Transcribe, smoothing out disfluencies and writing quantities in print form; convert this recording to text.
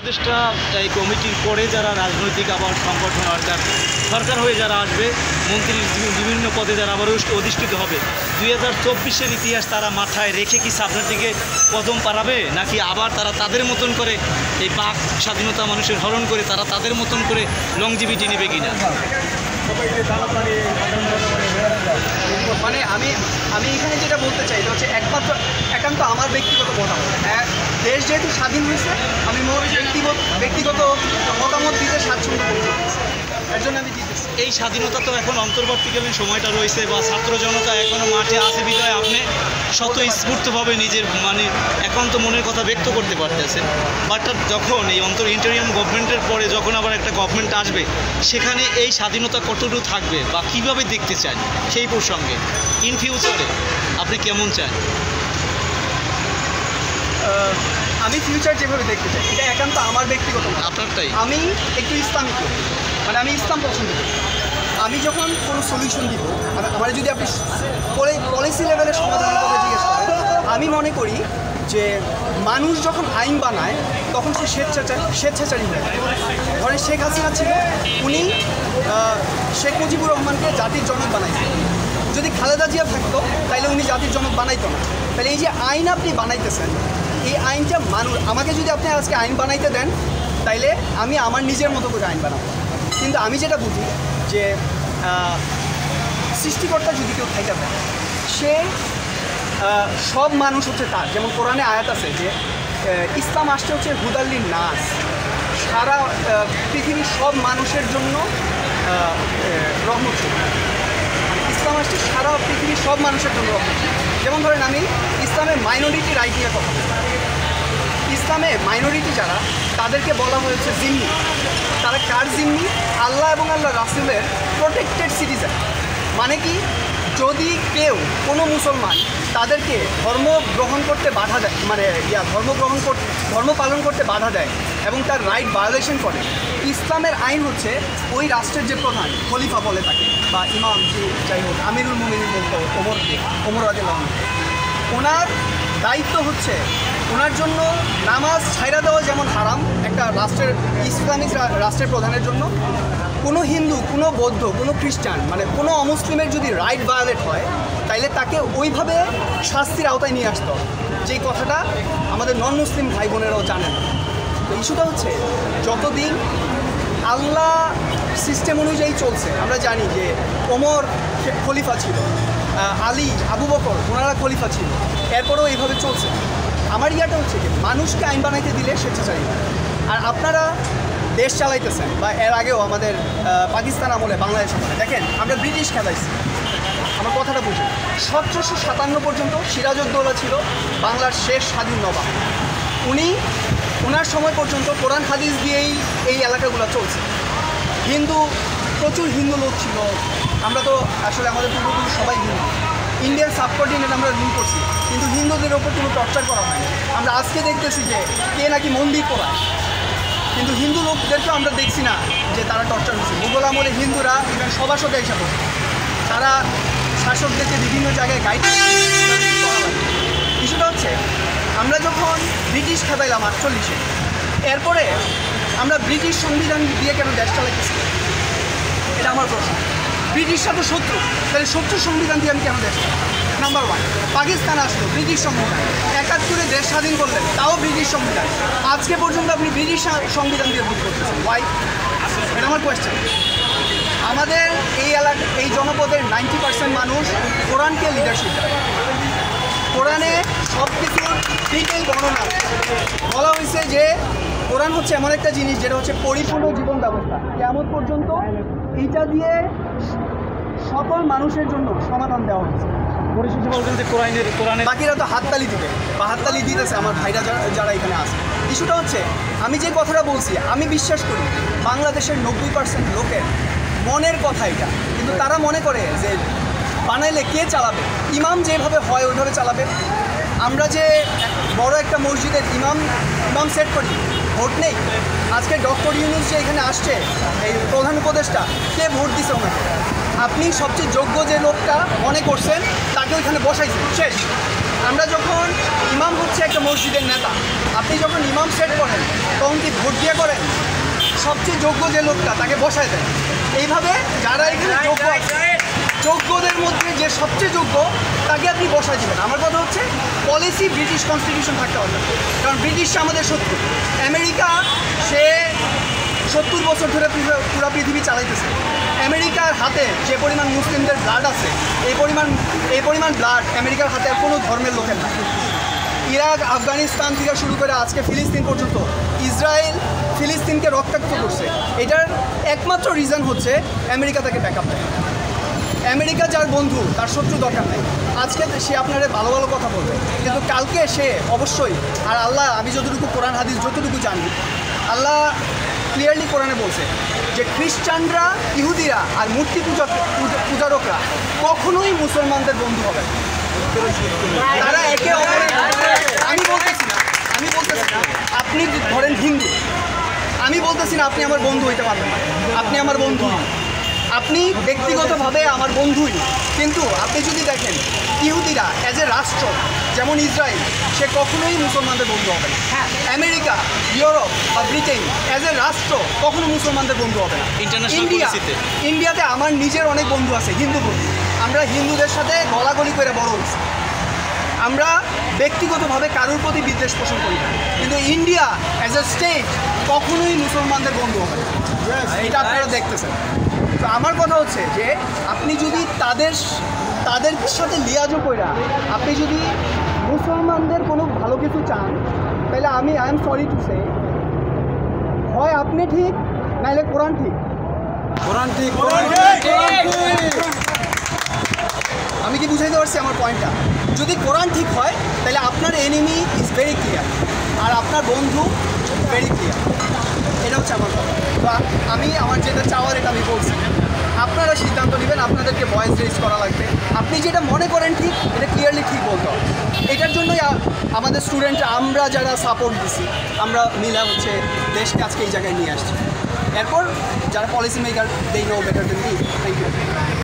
উপদেষ্টা এই কমিটির পরে যারা রাজনৈতিক আবার সংগঠন সরকার হয়ে যারা আসবে, মন্ত্রীর বিভিন্ন পদে যারা আবার অধিষ্ঠিত হবে, 2024-এর ইতিহাস তারা মাথায় রেখে কি সামনের দিকে কদম পাড়াবে, নাকি আবার তারা তাদের মতন করে এই বাক স্বাধীনতা মানুষের হরণ করে তারা তাদের মতন করে লংজিভিটি নেবে কিনা? মানে আমি এখানে যেটা বলতে চাই এটা হচ্ছে একান্ত আমার ব্যক্তিগত মতামত। দেশ যেহেতু স্বাধীন হয়েছে, আমি ব্যক্তিগত মতামত দিতে স্বাচ্ছন্দ্য বোধ করতেছি, এর জন্য আমি দিতেছি। এই স্বাধীনতা তো এখন অন্তর্বর্তীকালীন সময়টা রয়েছে, বা ছাত্র জনতা এখনও মাঠে আছে বিধায় আপনি স্বতঃস্ফূর্তভাবে নিজের একান্ত মনের কথা ব্যক্ত করতে পারতেছেন। বাট যখন এই ইন্টারিয়াম গভর্নমেন্টের পরে যখন আবার একটা গভর্নমেন্ট আসবে, সেখানে এই স্বাধীনতা কতটুকু থাকবে বা কীভাবে দেখতে চান সেই প্রসঙ্গে ইন ফিউচারে আপনি কেমন চান? আমি ফিউচার যেভাবে দেখতে চাই এটা একান্ত আমার ব্যক্তিগত, আপনারটাই। আমি একটু ইসলামিক লোক, মানে আমি ইসলাম পছন্দ করি। আমি যখন কোনো সলিউশন দিব, আমার যদি আপনি পলিসি লেভেলের সমাধানের কথা জিজ্ঞেস করেন, আমি মনে করি যে মানুষ যখন আইন বানায় তখন সে স্বেচ্ছাচারী হয়ে যায়। ধরেন শেখ হাসিনা ছিল, উনি শেখ মুজিবুর রহমানকে জাতির জনক বানাইছেন। যদি খালেদা জিয়া থাকতো তাইলে উনি জাতির জনক বানাইতো না। তাহলে এই যে আইন আপনি বানাইতেছেন, এই আইনটা আমাকে যদি আপনি আজকে আইন বানাইতে দেন, তাইলে আমি আমার নিজের মতো করে আইন বানাবো। কিন্তু আমি যেটা বুঝি যে সৃষ্টিকর্তা যদি কেউ খাইতে পারে, সে সব মানুষ হচ্ছে তার। যেমন কোরআনে আয়াত আছে যে ইসলাম আসছে হচ্ছে হুদাল্লিন নাস, সারা পৃথিবীর সব মানুষের জন্য রহমত। ইসলাম আসছে সারা পৃথিবীর সব মানুষের জন্য রহমত। যেমন ধরেন আমি ইসলামের মাইনরিটি রাইট নিয়ে কথা বলি। ইসলামে মাইনরিটি যারা, তাদেরকে বলা হয়েছে জিম্মি। তারা কার জিম্মি? আল্লাহ এবং আল্লাহ রাসূলের প্রোটেক্টেড সিটিজেন। মানে কি, যদি কেউ কোনো মুসলমান তাদেরকে ধর্ম গ্রহণ করতে বাধা দেয়, মানে ধর্ম পালন করতে বাধা দেয় এবং তার রাইট ভায়োলেশন করে, ইসলামের আইন হচ্ছে ওই রাষ্ট্রের যে প্রধান খলিফা বলে থাকে, বা ইমাম, যে যাই হোক, আমিরুল মুমিনিন বলতো ওমর রাদিয়াল্লাহু আনহু, ওনার দায়িত্ব হচ্ছে ওনার জন্য নামাজ ছাইরা দেওয়া যেমন হারাম একটা ইসলামিক রাষ্ট্রের প্রধানের জন্য, কোনো হিন্দু, কোনো বৌদ্ধ, কোনো খ্রিস্টান, মানে কোনো অমুসলিমের যদি রাইট ভায়োলেট হয়, তাইলে তাকে ওইভাবে শাস্তির আওতায় নিয়ে আসতে হবে। যেই কথাটা আমাদের নন মুসলিম ভাই বোনেরাও জানেন। তো ইস্যুটা হচ্ছে যতদিন আল্লাহ সিস্টেম অনুযায়ী চলছে, আমরা জানি যে ওমর খলিফা ছিল, আলী, আবু বকর, ওনারা খলিফা ছিল, এরপরেও এইভাবে চলছে। আমার ইয়াটা হচ্ছে যে মানুষকে আইন বানাইতে দিলে স্বেচ্ছাচারী হয়। আর আপনারা দেশ চালাইতেছেন, বা এর আগেও আমাদের পাকিস্তান আমলে, বাংলাদেশ আমলে দেখেন আমরা ব্রিটিশ খেলাইছি। আমার কথাটা বুঝুন, 1757 পর্যন্ত সিরাজউদ্দৌলা ছিল বাংলার শেষ স্বাধীন নবাব। ওনার সময় পর্যন্ত কোরআন হাদিস দিয়েই এই এলাকাগুলো চলছে। প্রচুর হিন্দু লোক ছিল। আমরা তো আসলে আমাদের পূর্বপুরুষ সবাই হিন্দু। ইন্ডিয়ান সাবকন্টিনেন্ট আমরা রুল করছি, কিন্তু হিন্দুদের ওপর কোনো টর্চার করা হয়নি। আমরা আজকে দেখতেছি যে কে নাকি মন্দির পোড়ায়, কিন্তু হিন্দু লোকদেরকেও আমরা দেখছি না যে তারা টর্চার হচ্ছে। মুঘল আমলে হিন্দুরা ইভেন সভাসদে হিসাব হচ্ছে, তারা শাসকদেরকে বিভিন্ন জায়গায় গাইড করা হয়। ইস্যুটা হচ্ছে আমরা যখন ব্রিটিশ খেদাইলাম 48-এ, এরপরে আমরা ব্রিটিশ সংবিধান দিয়ে কেন দেশ চালাইতেছি? এটা আমার প্রশ্ন। ব্রিটিশরা তো শত্রু, তাহলে শত্রু সংবিধান দিয়ে আমি কেন দেশ চালাই? নাম্বার 1, পাকিস্তান আসলো ব্রিটিশ সংবিধান, 71-এ দেশ স্বাধীন করলেন, তাও ব্রিটিশ সংবিধান। আজকে পর্যন্ত আপনি ব্রিটিশ সংবিধান দিয়ে ভোট করতেছেন, ওয়াই? এটা আমার কোয়েশ্চেন। আমাদের এই জনপদের 90% মানুষ কোরআনকে লিডারশিপ দেয়। কোরআনে সব কিছুর ডিটেইল বর্ণনা বলা হয়েছে যে কোরআন হচ্ছে এমন একটা জিনিস যেটা হচ্ছে পরিপূর্ণ জীবন ব্যবস্থা। কিয়ামত পর্যন্ত এইটা দিয়ে সকল মানুষের জন্য সমাধান দেওয়া হচ্ছে। পরিশেষে বলছেন যে কোরআনে বাকিরা তো হাততালি দিবে, বা হাততালি দিতেছে আমার ভাইরা যারা এখানে আছে। ইস্যুটা হচ্ছে আমি যে কথাটা বলছি, আমি বিশ্বাস করি বাংলাদেশের 90% লোকের মনের কথা এটা, কিন্তু তারা মনে করে যে বানাইলে কে চালাবে, ইমাম যেভাবে হয় ওইভাবে চালাবে। আমরা যে বড় একটা মসজিদের ইমাম সেট করি, ভোট নেই। আজকে ডক্টর ইউনূস যে এখানে আসছে, এই প্রধান উপদেষ্টা, কে ভোট দিছে ওনাকে? আপনি সবচেয়ে যোগ্য যে লোকটা মনে করছেন তাকে ওইখানে বসাইছেন, শেষ। আমরা যখন ইমাম হচ্ছে একটা মসজিদের নেতা, আপনি যখন ইমাম সেট করেন তখন কি ভোট সবচেয়ে যোগ্য যে লোকটা তাকে বসায় দেয়। এইভাবে যারা এখানে যোগ্যদের মধ্যে যে সবচেয়ে যোগ্য তাকে আপনি বসায় দেবেন। আমার কথা হচ্ছে পলিসি ব্রিটিশ কনস্টিটিউশন থাকতে হবে, কারণ ব্রিটিশ আমাদের শত্রু। আমেরিকা সে 70 বছর ধরে পুরো পৃথিবী চালাইতেছে। আমেরিকার হাতে যে পরিমাণ মুসলিমদের ব্লাড আছে, এই পরিমাণ ব্লাড আমেরিকার হাতে আর কোনো ধর্মের লোকের না। ইরাক, আফগানিস্তান থেকে শুরু করে আজকে ফিলিস্তিন পর্যন্ত ইসরায়েল ফিলিস্তিনকে রক্তাক্ত করছে। এটার একমাত্র রিজন হচ্ছে আমেরিকা তাকে ব্যাকআপ দেয়। আমেরিকা যার বন্ধু তার শত্রু দরকার নেই। আজকে সে আপনারা ভালো ভালো কথা বলবে, কিন্তু কালকে সে অবশ্যই, আর আল্লাহ, আমি যতটুকু কোরআন হাদিস যতটুকু জানি, আল্লাহ ক্লিয়ারলি কোরআনে বলছে যে খ্রিস্টানরা, ইহুদিরা আর মূর্তি পূজারকরা কখনোই মুসলমানদের বন্ধু হবে না। তারা একে অপরের, আমি বলতেছি না আপনি ধরেন হিন্দু, আমি বলতেছি না আপনি আমার বন্ধু হইতে পারবেন না, আপনি আমার বন্ধু, আপনি ব্যক্তিগতভাবে আমার বন্ধুই। কিন্তু আপনি যদি দেখেন ইহুদিরা অ্যাজ এ রাষ্ট্র, যেমন ইসরায়েল, সে কখনোই মুসলমানদের বন্ধু হবে না। হ্যাঁ, আমেরিকা, ইউরোপ বা ব্রিটেন অ্যাজ এ রাষ্ট্র কখনো মুসলমানদের বন্ধু হবে না। ইন্ডিয়াতে আমার নিজের অনেক বন্ধু আছে, হিন্দু বন্ধু। আমরা হিন্দুদের সাথে গলাগলি করে বড় হয়েছি। আমরা ব্যক্তিগতভাবে কারোর প্রতি বিদ্বেষ পোষণ করি না, কিন্তু ইন্ডিয়া অ্যাজ এ স্টেট কখনোই মুসলমানদের বন্ধু হবে না। এটা আপনারা দেখতেছেন। তো আমার কথা হচ্ছে যে আপনি যদি তাদের সাথে লিয়াজও কইরা আপনি যদি মুসলমানদের কোনো ভালো কিছু চান, তাহলে I am sorry to say, হয় আপনি ঠিক নাইলে কোরআন ঠিক। আমি কি বুঝাইতে পারছি আমার পয়েন্টটা? যদি কোরআন ঠিক হয় তাহলে আপনার এনিমি ইজ ভেরি ক্লিয়ার, আর আপনার বন্ধু ভেরি ক্লিয়ার। এটা হচ্ছে আমার কথা। তো আমি আমার যেটা চাওয়ার এটা আমি বলছি, আপনারা সিদ্ধান্ত নেবেন, আপনাদেরকে ভয়েস রেজ করা লাগবে। আপনি যেটা মনে করেন ঠিক, এটা ক্লিয়ারলি ঠিক বলতে হবে। এটার জন্যই আমাদের স্টুডেন্টরা, আমরা যারা সাপোর্ট দিছি, আমরা মিলা হচ্ছে দেশকে আজকে এই জায়গায় নিয়ে আসছি। এরপর যারা policy maker, they know better than me. Thank you.